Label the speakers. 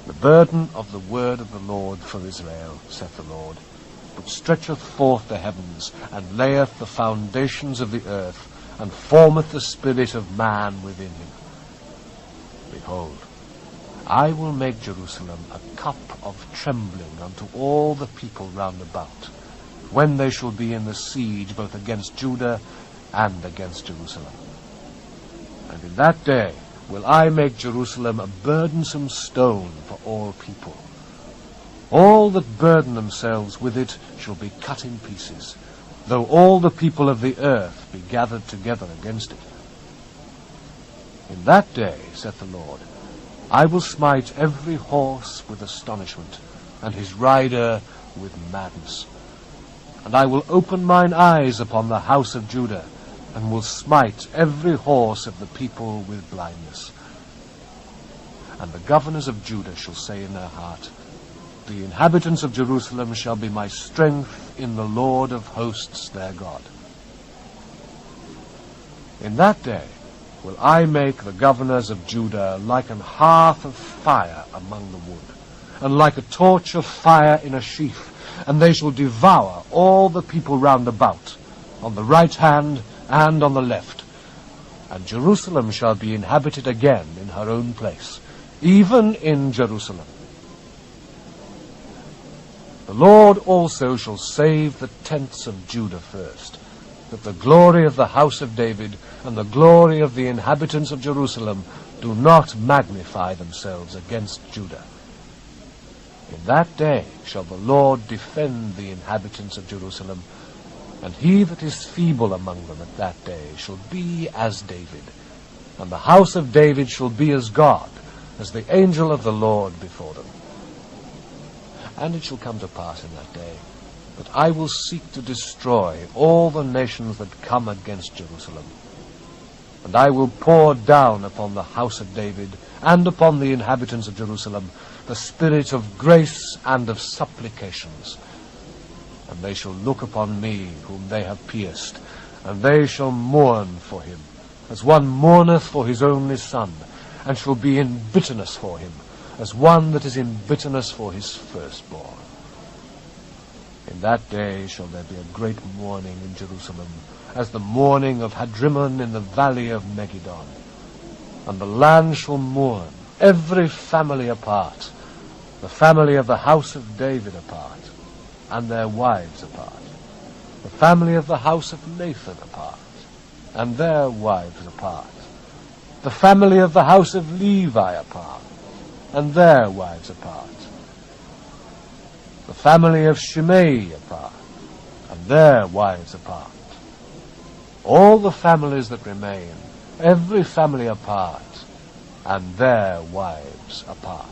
Speaker 1: The burden of the word of the Lord for Israel, saith the Lord, which stretcheth forth the heavens, and layeth the foundations of the earth, and formeth the spirit of man within him. Behold, I will make Jerusalem a cup of trembling unto all the people round about, when they shall be in the siege both against Judah and against Jerusalem. And in that day will I make Jerusalem a burdensome stone for all people. All that burden themselves with it shall be cut in pieces, though all the people of the earth be gathered together against it. In that day, saith the Lord, I will smite every horse with astonishment, and his rider with madness. And I will open mine eyes upon the house of Judah, and will smite every horse of the people with blindness. And the governors of Judah shall say in their heart, the inhabitants of Jerusalem shall be my strength in the Lord of hosts their God. In that day will I make the governors of Judah like an hearth of fire among the wood, and like a torch of fire in a sheaf, and they shall devour all the people round about, on the right hand and on the left. And Jerusalem shall be inhabited again in her own place, even in Jerusalem. The Lord also shall save the tents of Judah first, that the glory of the house of David and the glory of the inhabitants of Jerusalem do not magnify themselves against Judah. In that day shall the Lord defend the inhabitants of Jerusalem, and he that is feeble among them at that day shall be as David, and the house of David shall be as God, as the angel of the Lord before them. And it shall come to pass in that day that I will seek to destroy all the nations that come against Jerusalem. And I will pour down upon the house of David and upon the inhabitants of Jerusalem the spirit of grace and of supplications. And they shall look upon me whom they have pierced, and they shall mourn for him, as one mourneth for his only son, and shall be in bitterness for him, as one that is in bitterness for his firstborn. In that day shall there be a great mourning in Jerusalem, as the mourning of Hadrimmon in the valley of Megiddon. And the land shall mourn, every family apart, the family of the house of David apart, and their wives apart, the family of the house of Nathan apart, and their wives apart, the family of the house of Levi apart, and their wives apart, the family of Shimei apart, and their wives apart. All the families that remain, every family apart, and their wives apart.